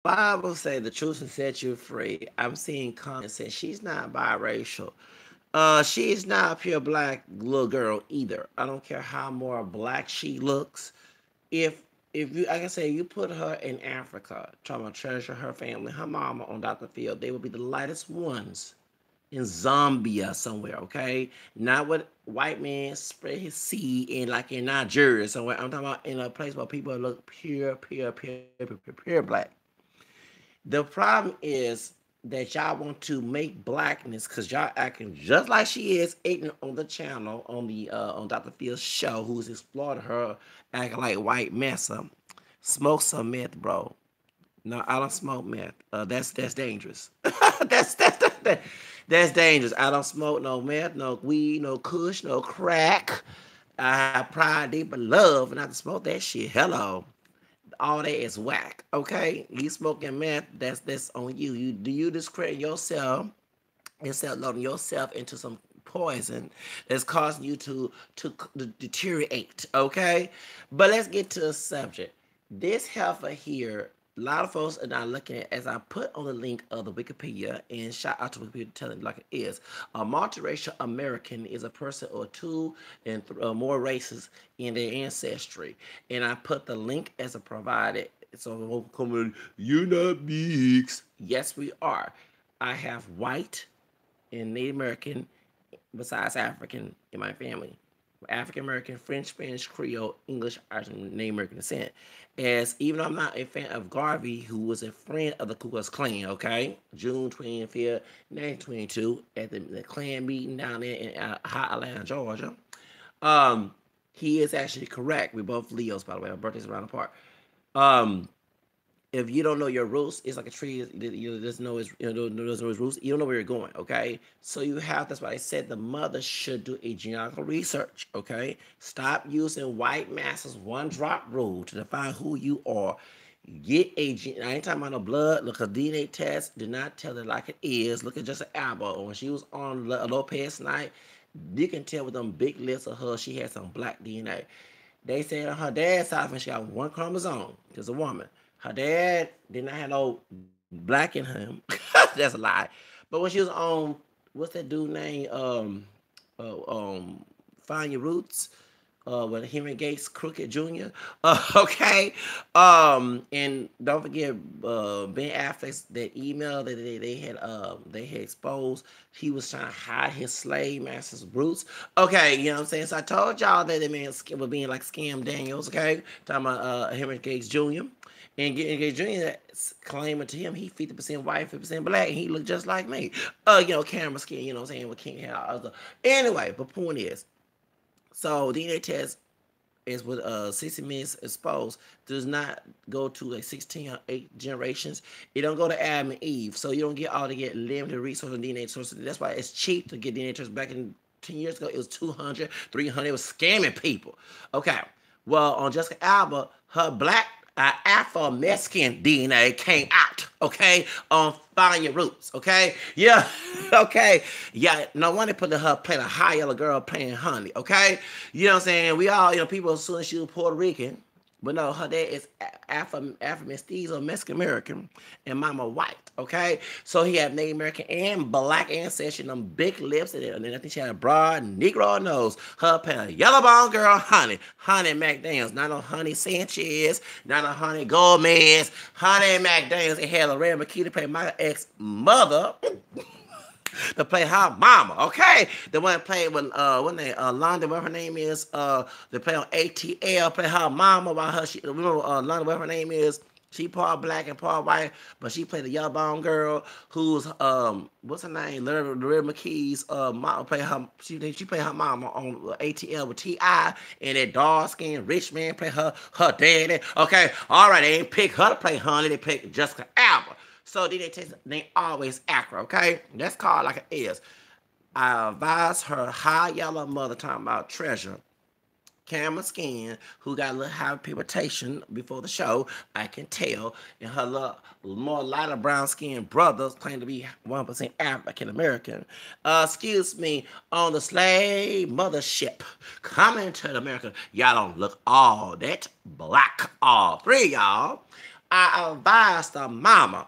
Bible say the truth will set you free. I'm seeing comments saying she's not biracial. She's not a pure black little girl either. I don't care how more black she looks. If you, like I say, you put her in Africa, trying to treasure her family, her mama on Dr. Field, they will be the lightest ones in Zambia somewhere, okay? Not what white man spread his seed in, like in Nigeria somewhere. I'm talking about in a place where people look pure black. The problem is that y'all want to make blackness because y'all acting just like she is ignorant on the channel on Dr. Phil's show, who's exploiting her acting like white massa. Smoke some meth, bro. No, I don't smoke meth. That's dangerous. That's dangerous. I don't smoke no meth, no weed, no kush, no crack. I have pride, deep, and love, and I can smoke that shit. Hello, all that is whack. Okay, you smoking meth, that's on you. You do you discredit yourself instead of loading yourself into some poison that's causing you to deteriorate. Okay, but let's get to the subject. This heifer here. A lot of folks are not looking at as I put on the link of the Wikipedia and shout out to Wikipedia telling it like it is. A multiracial American is a person or two and more races in their ancestry. And I put the link as a provided. So come you're not mixed. Yes, we are. I have white and Native American besides African in my family. African American, French, Spanish, Creole, English, Irish, and Native American descent. As even though I'm not a fan of Garvey, who was a friend of the Ku Klux Klan, okay? June 25th, 1922, at the Klan meeting down there in Hot Atlanta, Georgia. Um, he is actually correct. We both Leos, by the way. Our birthdays around apart. Um, if you don't know your roots, it's like a tree. You just know its doesn't know its roots. You don't know where you're going. Okay, so you have. That's why I said the mother should do a genealogical research. Okay, stop using white masses one drop rule to define who you are. Get a I ain't talking about no blood. Look, a DNA test. Do not tell it like it is. Look at just an elbow. When she was on Lopez night, you can tell with them big lips of her, she had some black DNA. They said on her dad's side, when she got one chromosome, because a woman. Her dad did not have no black in him. That's a lie. But when she was on, what's that dude name? Find Your Roots. With Henry Gates Crooked Jr. Okay. And don't forget Ben Affleck's that email that they had exposed. He was trying to hide his slave master's roots. Okay, you know what I'm saying? So I told y'all that the man was being like Scam Daniels, okay? Talking about Henry Gates Jr. And Gates Jr. claiming to him he 50% white, 50% black, and he looked just like me. Camera skin, you know what I'm saying, with king hair. Anyway, but point is, so DNA test is with 60 minutes exposed does not go to like 16 or 8 generations. It don't go to Adam and Eve. So you don't get all to get limited resources and DNA sources. That's why it's cheap to get DNA tests. Back in 10 years ago, it was 200, 300. It was scamming people. Okay. Well, on Jessica Alba, her black Afro-Mexican DNA came out, okay, on Find Your Roots, okay? Yeah, okay. Yeah, no wonder put her playing a high yellow girl playing honey, okay? You know what I'm saying? We all, people assume she was Puerto Rican, but no, her dad is Afro-Mestizo, Mexican American, and mama white, okay? So he had Native American and black ancestry, and them big lips, and then I think she had a broad Negro nose. Her playing a yellow bone girl, Honey McDaniels, not no Honey Sanchez, not no Honey Gomez, Honey McDaniels. It had Loretta McKee to play my ex-mother. To play her mama, okay? The one that played with Londa, whatever her name is, they play on ATL, play her mama while Londa, whatever her name is, she part black and part white, but she played the yellow bone girl who's what's her name? Loretta McKee's mama play her she played her mama on ATL with T.I. and that dark skinned rich man play her daddy. Okay, all right, they ain't pick her to play honey, they picked Jessica Alba. So DNA test they always accurate, okay? That's called like it is. I advise her high yellow mother talking about treasure. Camera skin, who got a little high pigmentation before the show, I can tell. And her little more lighter brown skinned brothers claim to be 1% African American. Excuse me, on the slave mothership coming to America, y'all don't look all that black. All three y'all. I advise the mama,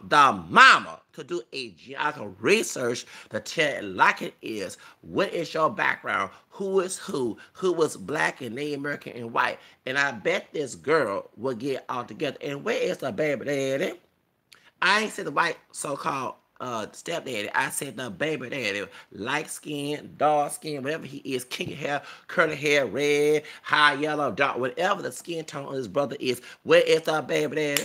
to do a geographical research to tell it like it is. What is your background? Who is who? Who was black and Native American and white? And I bet this girl will get all together. And where is the baby daddy? I ain't said the white so-called stepdaddy. I said the baby daddy. Light skin, dark skin, whatever he is, kinky hair, curly hair, red, high yellow, dark, whatever the skin tone of his brother is. Where is the baby daddy?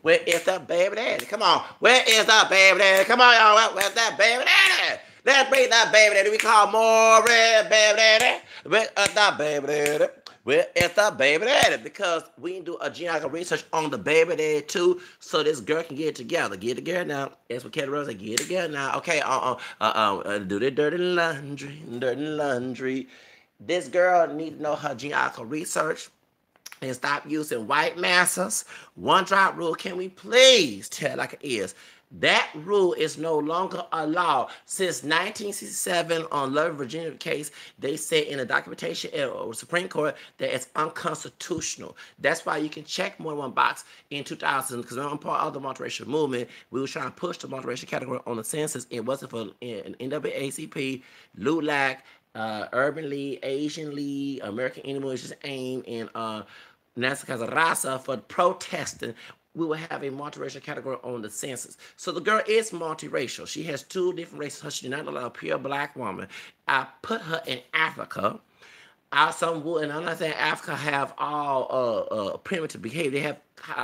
Where is the baby daddy? Come on. Where is the baby daddy? Come on, y'all. Where's that baby daddy? Let's bring that baby daddy. We call more red baby daddy. Where is the baby daddy? Well, it's the baby daddy because we can do a genealogical research on the baby daddy too, so this girl can get it together. Get it together now. That's what Kelly Rose said. Get it together now. Okay, do the dirty laundry. This girl needs to know her genealogical research and stop using white MASSA'S. One drop rule. Can we please tell it like it is? That rule is no longer allowed. Since 1967 on Love Virginia case, they said in the documentation of the Supreme Court that it's unconstitutional. That's why you can check more than one box in 2000, because I'm part of the multiracial movement. We were trying to push the multiracial category on the census. It wasn't for NAACP, LULAC, Urban League, Asian League, American Indian Relations AIM, and NASA Casa Raza for protesting. We will have a multiracial category on the census. So the girl is multiracial. She has two different races. She's not a pure black woman. I put her in Africa. And I'm not saying Africa have all primitive behavior.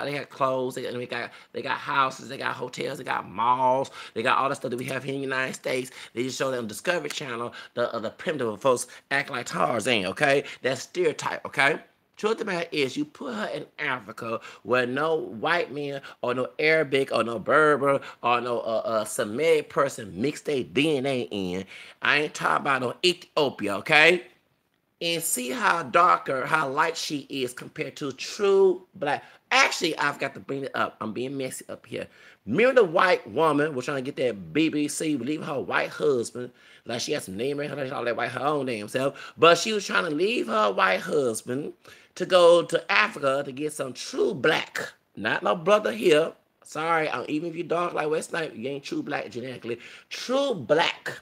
They have clothes. They got houses. They got hotels. They got malls. They got all the stuff that we have here in the United States. They just show them Discovery Channel. The primitive folks act like Tarzan. Okay, that's stereotype. Okay. Truth of the matter is, you put her in Africa where no white man or no Arabic or no Berber or no Semitic person mix their DNA in. I ain't talking about no Ethiopia, okay? And see how light she is compared to true black. Actually, I've got to bring it up. I'm being messy up here. Remember the white woman was trying to get that BBC, leave her white husband. Like she had some name in her, all that white her own damn self. But she was trying to leave her white husband to go to Africa to get some true black. Not no brother here. Sorry, even if you're dark like West Night, you ain't true black genetically. True black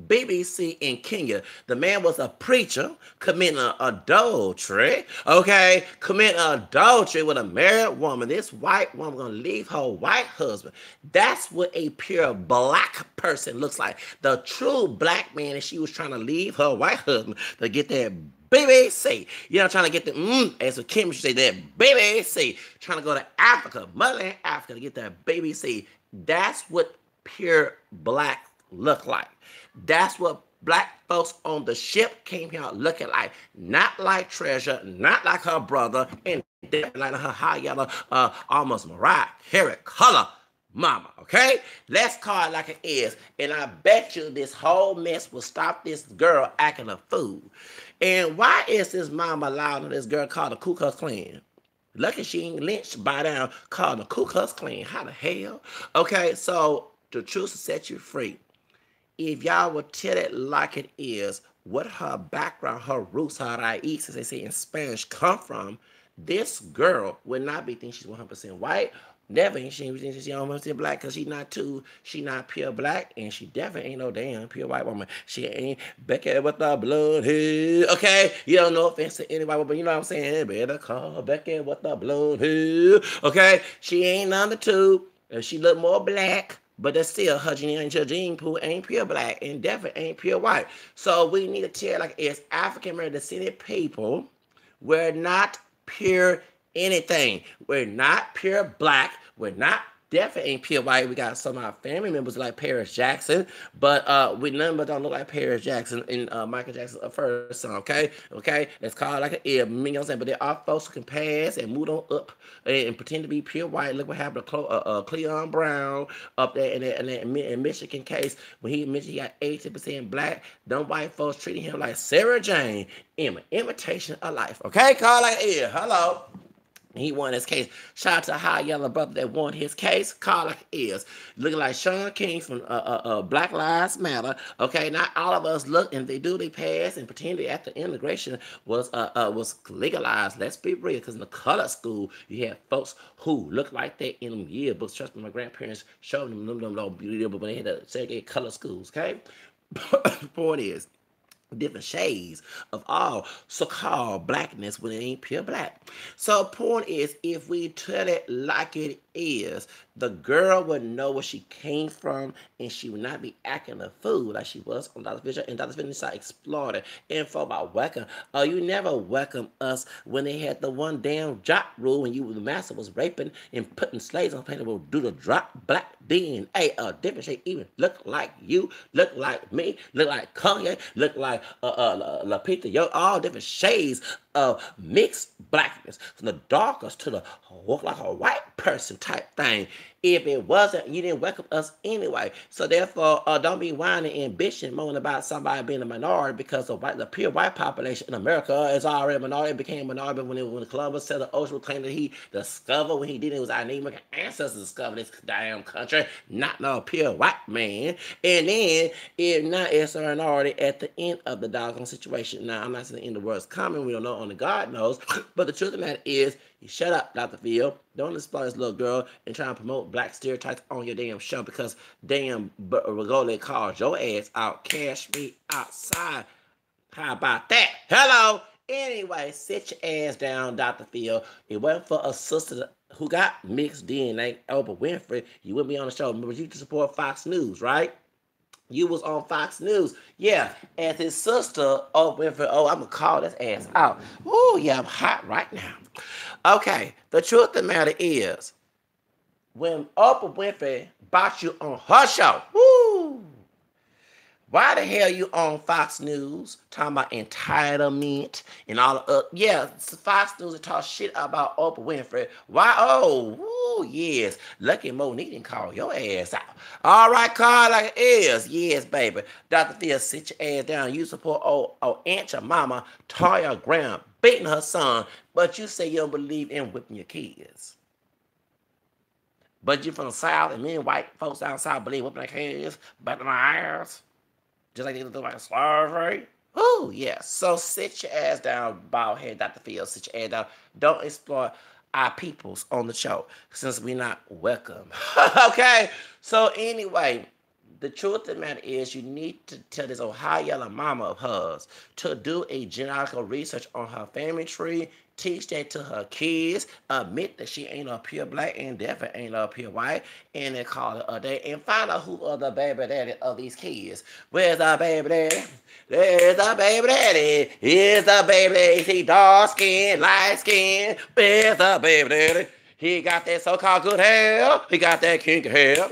BBC in Kenya. The man was a preacher committing adultery, okay? Committing adultery with a married woman. This white woman gonna leave her white husband. That's what a pure black person looks like. The true black man, and she was trying to leave her white husband to get that BBC. You know, trying to get the, as a Kim should say, that BBC. Trying to go to Africa, motherland Africa, to get that BBC. That's what pure black look like. That's what black folks on the ship came here looking like. Not like Treasure, not like her brother, and definitely like her high yellow, almost Mariah Carey color mama, okay? Let's call it like it is. And I bet you this whole mess will stop this girl acting a fool. And why is this mama allowing this girl called the Ku Klux Klan? Lucky she ain't lynched by down called the Ku Klux Klan. How the hell? Okay, so the truth will set you free. If y'all would tell it like it is, what her background, her roots, her raíces, as they say in Spanish, come from, this girl would not be thinking she's 100% white. Never ain't she thinking she's 100% black, because she not pure black, and she definitely ain't no damn pure white woman. She ain't Becky with the blood head. Okay? You don't know offense to anybody, but you know what I'm saying? Better call Becky with the blood head. Okay? She ain't number two. She look more black. But that's still her gene pool ain't pure black and definitely ain't pure white. So we need to tell like it's African American descended people. We're not pure anything. We're not pure black. We're not definitely ain't pure white. We got some of our family members like Paris Jackson, but we none but don't look like Paris Jackson in Michael Jackson's first song. Okay, let's call it like an ear. You know what I'm saying? But there are folks who can pass and move on up and pretend to be pure white. Look what happened to Cleon Brown up there in Michigan case when he mentioned he got 80% black. Them white folks treating him like Sarah Jane, imitation of life. Okay, call it like an ear. Hello. He won his case. Shout out to High Yellow brother that won his case. Call like it is. Looking like Sean King from Black Lives Matter. Okay, not all of us look and they do they pass and pretend that after integration was legalized. Let's be real, because in the color school you had folks who looked like that in them yearbooks. Trust me, my grandparents showed them beauty, but when they had to segregate color schools. Okay, the point is, different shades of all so-called blackness when it ain't pure black. So point is, if we tell it like it is, the girl would know where she came from and she would not be acting a fool like she was on Dr. Fisher, and Dr. Fisher started exploring info about welcome. You never welcome us when they had the one damn drop rule when the master was raping and putting slaves on the planet will do the drop black DNA. A different shade, even look like you, look like me, look like Kanye, look like Lupita N'Yongo, all different shades of mixed blackness, from the darkest to the look like a white person type thing. If it wasn't, you didn't welcome us anyway. So therefore, don't be whining and bitching, moaning about somebody being a minority, because the pure white population in America is already a minority. It became a minority when Columbus said the ocean claimed that he discovered. When he did it, was our Native American ancestors discovered this damn country, not no pure white man. And then, it's a minority at the end of the doggone situation. Now, I'm not saying the end of the world's coming. We don't know, only God knows. But the truth of the matter is, you shut up, Dr. Phil. Don't exploit this little girl and try to promote black stereotypes on your damn show, because damn Regole called your ass out. Cash me outside. How about that? Hello? Anyway, sit your ass down, Dr. Phil. It wasn't for a sister who got mixed DNA, Oprah Winfrey, you wouldn't be on the show. Remember, you to support Fox News, right? You was on Fox News. Yeah, as his sister, Oprah Winfrey, I'm going to call this ass out. Oh, yeah, I'm hot right now. Okay, the truth of the matter is, when Oprah Winfrey bought you on her show, woo, why the hell you on Fox News talking about entitlement and all of Fox News talk shit about Oprah Winfrey. Why? Oh, yes. Lucky Monique didn't call your ass out. All right, Carl, like it is. Yes, baby. Dr. Phil, sit your ass down. You support Aunt your mama, Toya Graham, beating her son, but you say you don't believe in whipping your kids. But you from the South, and me and white folks down south believe whipping their kids, beating their ass. Just like they do like a slavery. Oh, yeah. So sit your ass down, bald head, Dr. Phil. Sit your ass down. Don't exploit our peoples on the show, since we're not welcome. Okay? So anyway, the truth of the matter is, you need to tell this Ohio Yellow mama of hers to do a genealogical research on her family tree, teach that to her kids, admit that she ain't a pure black and definitely ain't a pure white, and then call it a day, and find out who are the baby daddy of these kids. Where's our baby daddy? There's the baby daddy. Here's the baby daddy. He dark skin, light skin. Where's the baby daddy? He got that so-called good hair. He got that kinky hair.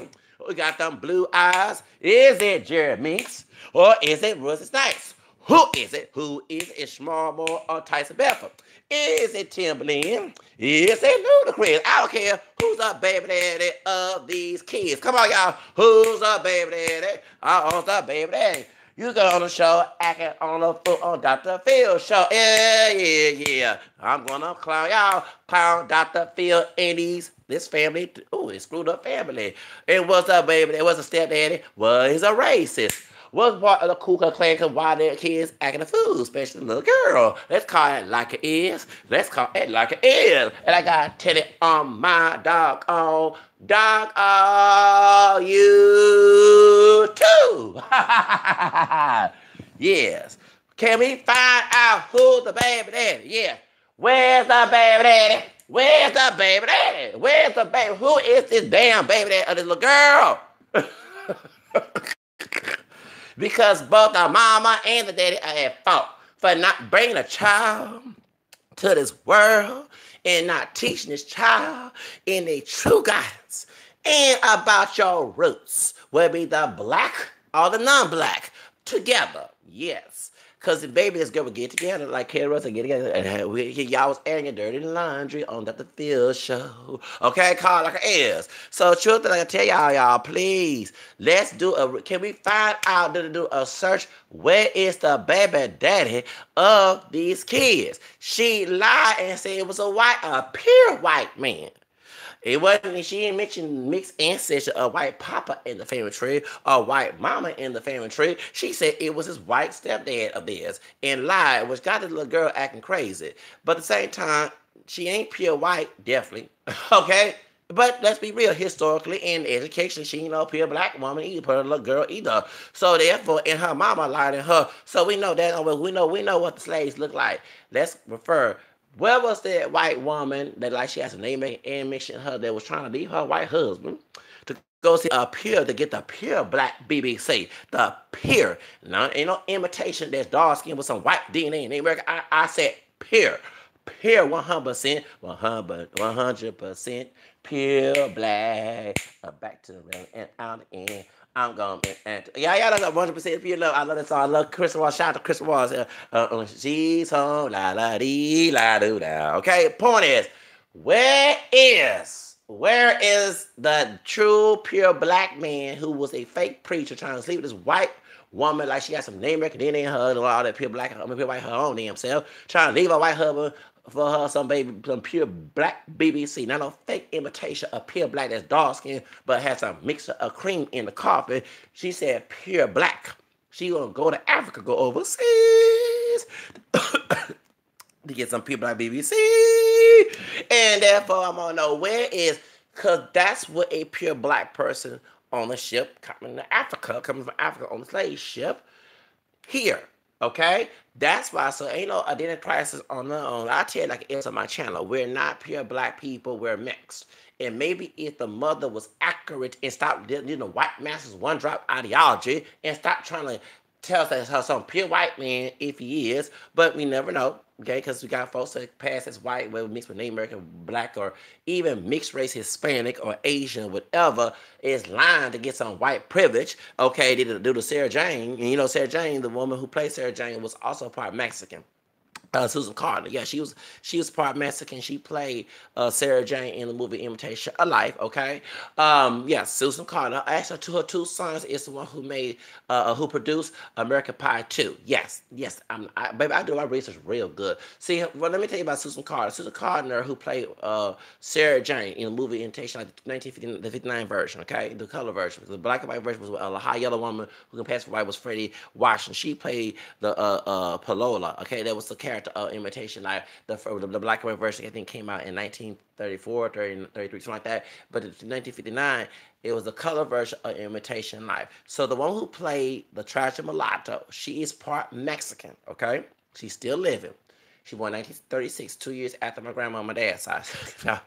We got them blue eyes. Is it Jerry Minks? Or is it Rusty Snipes? Who is it? Who is it? Is Schmarmore or Tyson Bedford? Is it Timberland? Is it Ludacris? I don't care. Who's the baby daddy of these kids? Come on, y'all. Who's the baby daddy? Who's the baby daddy? You go on the show acting on the foot on Dr. Phil's show. Yeah. I'm gonna clown y'all. Clown Dr. Phil and this family. Oh, it's screwed up family. It was a baby. It was a stepdaddy. Was a racist. Was part of the Ku Klux Klan, because why their kids acting a fool, especially the little girl. Let's call it like it is. Let's call it like it is. And I got to tell it on my dog you too. Yes. Can we find out who's the baby daddy? Yeah. Where's the baby daddy? Where's the baby daddy? Where's the baby? Who is this damn baby daddy of this little girl? Because both the mama and the daddy are at fault for not bringing a child to this world and not teaching this child in a true guidance and about your roots, whether it be the black or the non-black, together. Yes. Cause the baby this girl would get together like Kelly Russell get together, and y'all was airing your dirty laundry on the Field show. Okay, call like it is. So truth that I can tell y'all, please, let's do a. Can we find out to do a search? Where is the baby daddy of these kids? She lied and said it was a pure white man. It wasn't, she didn't mention mixed ancestry, a white papa in the family tree, a white mama in the family tree. She said it was his white stepdad of theirs and lied, which got the little girl acting crazy. But at the same time, she ain't pure white, definitely. Okay? But let's be real, historically in education, she ain't no pure black woman either, put a little girl either. So therefore, and her mama lied in her. So we know that we know what the slaves look like. Let's refer. Where was that white woman that like she has a name and mention her that was trying to leave her white husband to go see a pure to get the pure black BBC, the pure. Now ain't no imitation that's dark skin with some white DNA in America. I said pure. Pure 100%, 100% pure black. Back to the real and out and I'm going and y'all got 100% pure love. I love that song. I love Chris Wall. Shout out to Chris Wall. She's home, la la dee la doo da. Okay, point is, where is the true pure black man who was a fake preacher trying to sleep with this white woman like she got some name recognition in her and all that pure black, pure white her own damn self, trying to leave her white husband for her some pure black BBC, not no fake imitation of pure black that's dark skin, but has a mixture of cream in the coffee. She said pure black. She gonna go to Africa, go overseas to get some pure black BBC, and therefore I'm gonna know where is, cause that's what a pure black person on the ship coming from Africa on the slave ship here. Okay, that's why. So ain't no identity crisis on their own. I tell you like it is on my channel. We're not pure black people. We're mixed. And maybe if the mother was accurate and stopped, white masters one drop ideology and stop trying to tell us how some pure white man if he is, but we never know. Okay, because we got folks that pass as white, whether mixed with Native American, black, or even mixed race Hispanic or Asian, whatever, is lying to get some white privilege. Okay, due to Sarah Jane, and Sarah Jane, the woman who played Sarah Jane, was also part Mexican. Susan Carter, yeah, she was part Mexican. She played Sarah Jane in the movie Imitation of Life. Okay, yeah, Susan Carter. Actually, to her two sons is the one who produced American Pie 2. Yes, baby, I do my research real good. See, well, let me tell you about Susan Carter. Susan Carter, who played Sarah Jane in the movie Imitation, like the 1959 version. Okay, the color version. The black and white version was a high yellow woman who can pass for white was Freddie Washington. She played the Palola. Okay, that was the character. Imitation Life. The black and white version I think came out in 1934, 33, something like that. But in 1959, it was the color version of Imitation Life. So the one who played the tragic mulatto, she is part Mexican. Okay, she's still living. She born in 1936, 2 years after my grandma and my dad's side.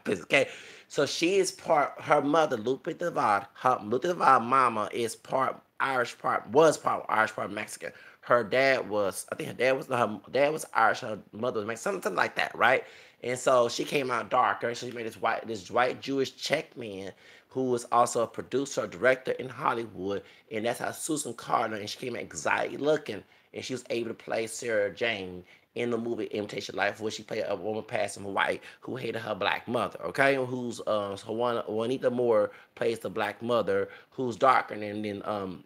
Okay, so she is part. Her mother, Lupita N'Yongo, mama is part Irish, was part Irish, part Mexican. Her dad was, I think her dad was Irish, her mother was Mexican, something like that, right? And so she came out darker. So she made this white Jewish Czech man who was also a producer, director in Hollywood, and that's how Susan Carter. And she came out exotic looking, and she was able to play Sarah Jane in the movie Imitation Life, where she played a woman passing white who hated her black mother. Okay, who's Juanita Moore plays the black mother who's darker than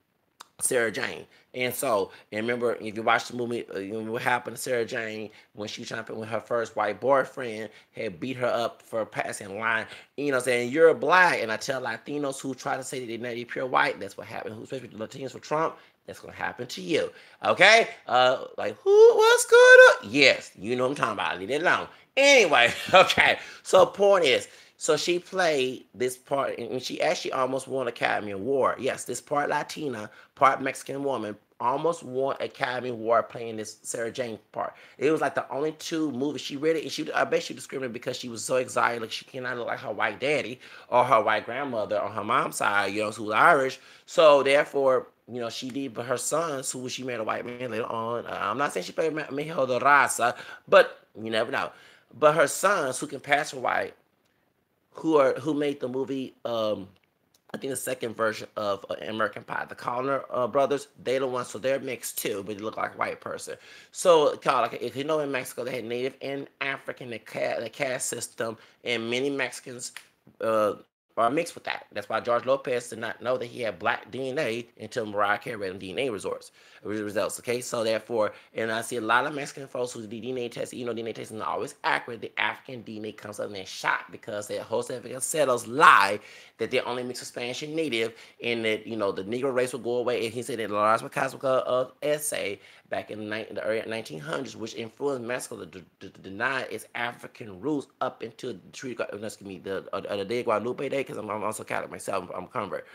Sarah Jane. And so, and remember, if you watch the movie, what happened to Sarah Jane when she was trying to, when her first white boyfriend had beat her up for passing line, saying, you're black. And I tell Latinos who try to say that they're not pure white, that's what happened. Especially the Latinos for Trump, that's going to happen to you. Okay? What's going on? Yes, you know what I'm talking about. Leave it alone. Anyway, okay. So point is, so she played this part, and she actually almost won Academy Award. Yes, this part Latina, part Mexican woman almost won Academy Award playing this Sarah Jane part. It was like the only two movies she really, and I bet she discriminated because she was so exotic. Like she cannot look like her white daddy or her white grandmother on her mom's side, who's Irish. So therefore, she did, but her sons, who she made a white man later on. I'm not saying she played Mejor de Raza, but you never know. But her sons, who can pass for white, who made the movie I think the second version of American Pie, the Connor brothers, they the ones, so they're mixed too, but they look like a white person. So, like, if you know, in Mexico, they had Native and African, the caste system, and many Mexicans are mixed with that. That's why George Lopez did not know that he had black DNA until Mariah Carey read him DNA results. Okay, so therefore, and I see a lot of Mexican folks who do DNA tests, you know, DNA testing is not always accurate. The African DNA comes up and they're shocked because their Jose Vasconcelos lie that they only mix with Spanish and Native, and that, you know, the Negro race will go away. And he said that Lawrence Picasso essay back in the early 1900s, which influenced Mexico to deny its African roots up into the Day of Guadalupe Day, because I'm also Catholic myself, I'm a convert.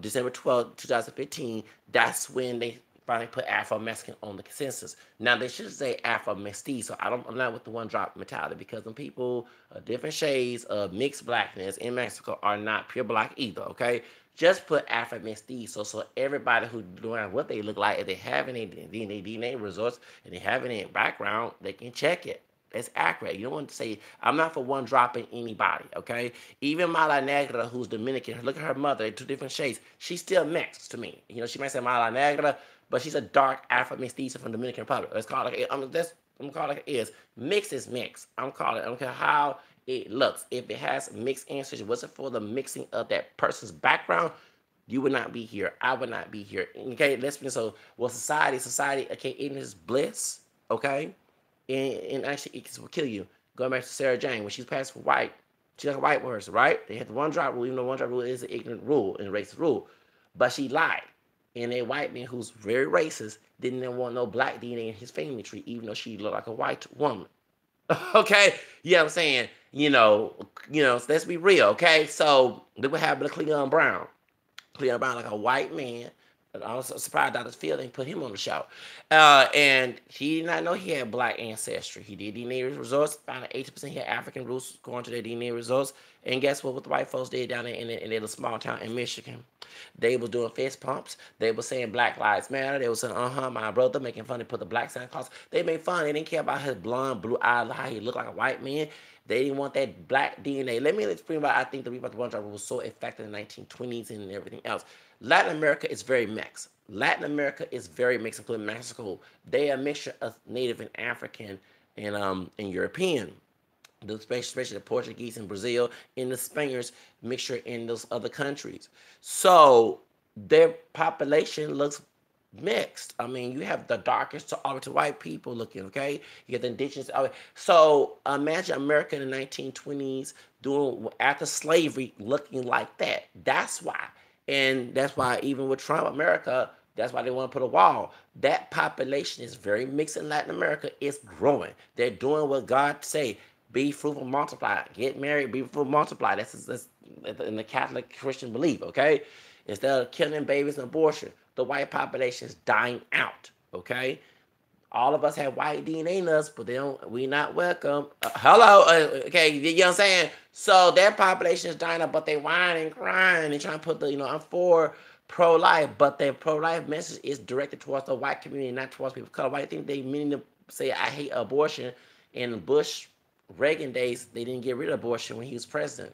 December 12th, 2015, that's when they finally put Afro-Mexican on the consensus. Now, they should say Afro-Mestizo. I'm not with the one-drop mentality, because when people different shades of mixed blackness in Mexico are not pure black either, okay? Just put Afro-Mestizo, so everybody who doing what they look like, if they have any DNA results and they have any background, they can check it. It's accurate. You don't want to say, I'm not for one dropping anybody, okay? Even Mala Negra, who's Dominican, look at her mother, two different shades. She's still mixed to me. You know, she might say Mala Negra, but she's a dark Afro mestiza from Dominican Republic. Let's call it I'm calling it is. Mix is mix. I'm calling it. I don't care how it looks. If it has mixed ancestry, was it for the mixing of that person's background? You would not be here. I would not be here. Okay, let's be so. Well, society. Okay, ignorance is bliss. Okay, and actually it will kill you. Going back to Sarah Jane, when she's passed for white, she's like a white person, right? They had the one drop rule, even though one drop rule is an ignorant rule and racist rule, but she lied. And a white man who's very racist didn't want no black DNA in his family tree, even though she looked like a white woman. Okay, you know what I'm saying? So let's be real. Okay, so then what happened to Cleon Brown? Cleon Brown, like a white man. I was surprised Dr. Phil didn't put him on the show. And he did not know he had black ancestry. He did DNA results, found out 80% he had African roots going to their DNA results. And guess what the white folks did down there in a small town in Michigan? They were doing fist pumps. They were saying Black Lives Matter. They were saying, my brother, making fun of put the black Santa Claus. They made fun. They didn't care about his blonde, blue eyes, how he looked like a white man. They didn't want that black DNA. Let me explain why I think the Reebok One Driver was so effective in the 1920s and everything else. Latin America is very mixed. Latin America is very mixed, including Mexico. They are a mixture of Native and African and European. Especially the Portuguese in Brazil and the Spaniards mixture in those other countries. So their population looks mixed. I mean, you have the darkest to all to white people looking, okay? You get the indigenous. So imagine America in the 1920s doing after slavery looking like that. That's why. And that's why even with Trump, America, that's why they want to put a wall. That population is very mixed in Latin America. It's growing. They're doing what God say. Be fruitful, multiply. Get married, be fruitful, multiply. That's in the Catholic Christian belief, okay? Instead of killing babies and abortion, the white population is dying out, okay? All of us have white DNA in us, but we not welcome. Hello, okay, you know what I'm saying? So their population is dying up, but they whine and crying and trying to put I'm for pro-life, but their pro-life message is directed towards the white community, not towards people of color. Why do you think they meaning to say I hate abortion? In Bush, Reagan days, they didn't get rid of abortion when he was president.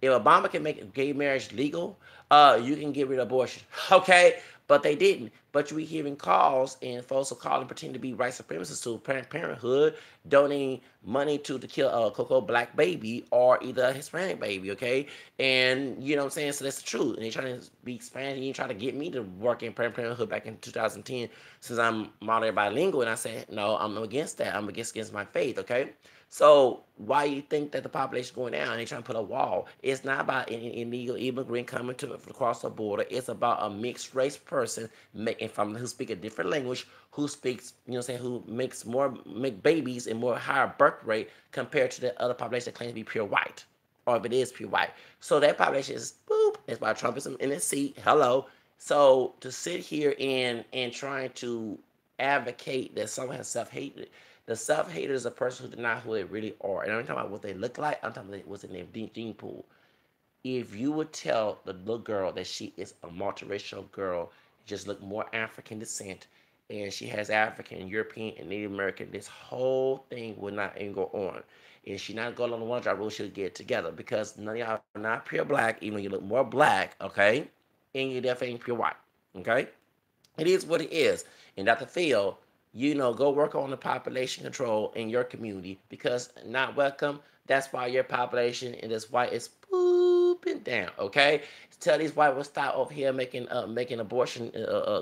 If Obama can make gay marriage legal, you can get rid of abortion. Okay? But they didn't. But you be hearing calls, and folks are calling pretending to be white supremacists to Planned Parenthood, donating money to kill a Coco black baby or either a Hispanic baby, okay? And you know what I'm saying? So that's the truth. And they're trying to be Spanish, and you try to get me to work in Planned Parenthood back in 2010 since I'm moderate bilingual. And I said, no, I'm against that. I'm against my faith, okay? So why you think that the population is going down and they trying to put a wall? It's not about an illegal immigrant coming to across the border. It's about a mixed race person who speak a different language, who speaks, who make babies and more higher birth rate compared to the other population that claims to be pure white, or if it is pure white. So that population is boop. That's why Trump is in his seat. Hello. So to sit here and trying to advocate that someone has self-hatred. The self-hater is a person who deny who they really are. And I'm talking about what they look like. I'm talking about what's in their gene pool. If you would tell the little girl that she is a multiracial girl, just look more African descent, and she has African, European, and Native American, this whole thing would not even go on. And she not going on the one drop rule, she'll get together because none of y'all are not pure black, even though you look more black, okay? And you definitely ain't pure white, okay? It is what it is. And Dr. Phil, go work on the population control in your community because not welcome. That's why your population in this white is pooping down. Okay, tell these white will stop over here making abortion,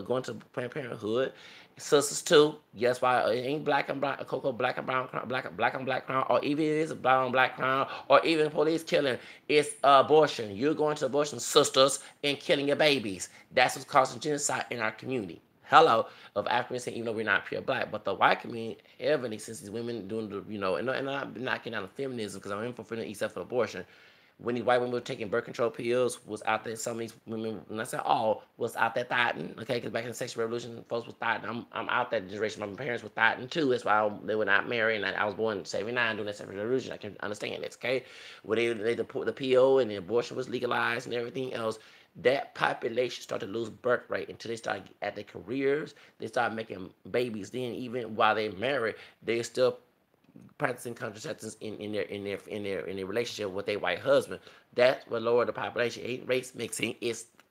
going to Planned Parenthood. Sisters too. Guess why it ain't black and black, cocoa black and brown, black and black crown, or even it is a brown and black crown, or even police killing. It's abortion. You're going to abortion, sisters, and killing your babies. That's what's causing genocide in our community. Hello, of African descent, even though we're not pure black, but the white community, heavily, since these women doing and I'm knocking down the feminism because I'm in for feminism except for abortion. When these white women were taking birth control pills, was out there. Some of these women, and I said all, was out there thotting. Okay, because back in the sexual revolution, folks was thotting. I'm out that generation. My parents were thotting too. That's why they were not married. And I was born in '79 during that sexual revolution. I can understand this. Okay, where they put the pill and the abortion was legalized and everything else. That population started to lose birth rate until they started at their careers. They started making babies. Then even while they married, they still practicing contraceptives in their relationship with their white husband. That's what lowered the population. Ain't race mixing.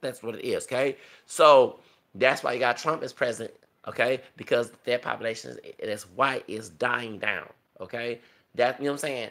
That's what it is. Okay, so that's why you got Trump as president. Okay, because their population that's white is dying down. Okay, that you know what I'm saying.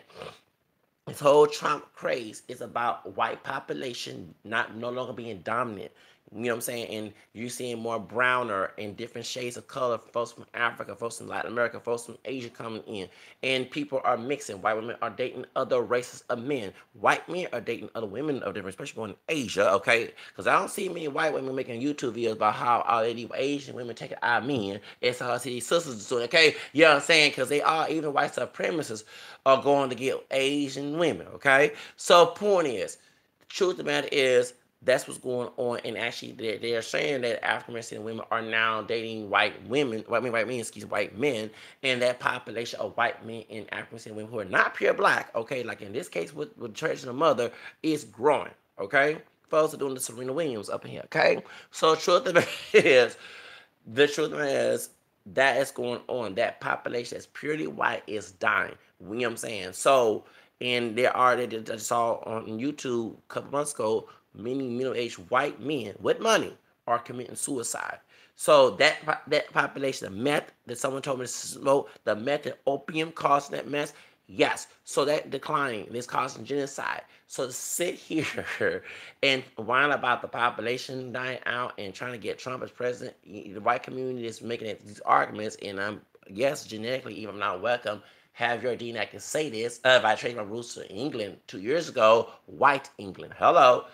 This whole Trump craze is about white population not no longer being dominant. You know what I'm saying? And you're seeing more browner and different shades of color, folks from Africa, folks from Latin America, folks from Asia coming in. And people are mixing. White women are dating other races of men. White men are dating other women of different, especially going to Asia, okay? Because I don't see many white women making YouTube videos about how all these Asian women taking our men. It's how I see these sisters doing, okay? You know what I'm saying? Because they are, even white supremacists are going to get Asian women, okay? So point is, the truth of the matter is, that's what's going on, and actually, they're saying that African American women are now dating white men, and that population of white men and African American women who are not pure black, okay, like in this case with Church and the Mother, is growing, okay. Folks are doing the Serena Williams up in here, okay. So the truth is that is going on. That population that's purely white is dying. You know what I'm saying? So, and there are, they just saw on YouTube a couple months ago, many middle-aged white men with money are committing suicide. So that population, the meth that someone told me to smoke, the meth and opium causing that mess, yes. So that declining is causing genocide. So to sit here and whine about the population dying out and trying to get Trump as president, the white community is making these arguments, and I'm yes, genetically, even I'm not welcome. Have your DNA, I can say this. If I traced my roots to England 2 years ago, white England. Hello.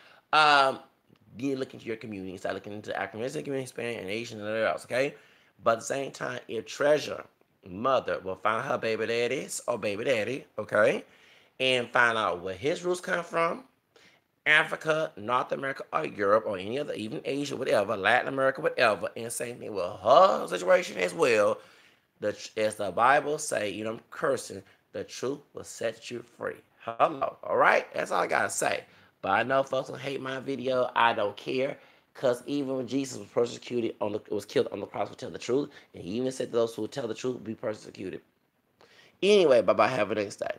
You look into your community, start looking into African American community, Hispanic, and Asian, and everything else, okay? But at the same time, if Treasure mother will find her baby daddies or baby daddy, okay, and find out where his roots come from, Africa, North America, or Europe, or any other, even Asia, whatever, Latin America, whatever, and same thing with her situation as well. As the Bible say, I'm cursing, the truth will set you free. Hello, all right? That's all I gotta say. But I know folks will hate my video. I don't care, cause even when Jesus was persecuted was killed on the cross to tell the truth, and he even said those who tell the truth will be persecuted. Anyway, bye bye. Have a nice day.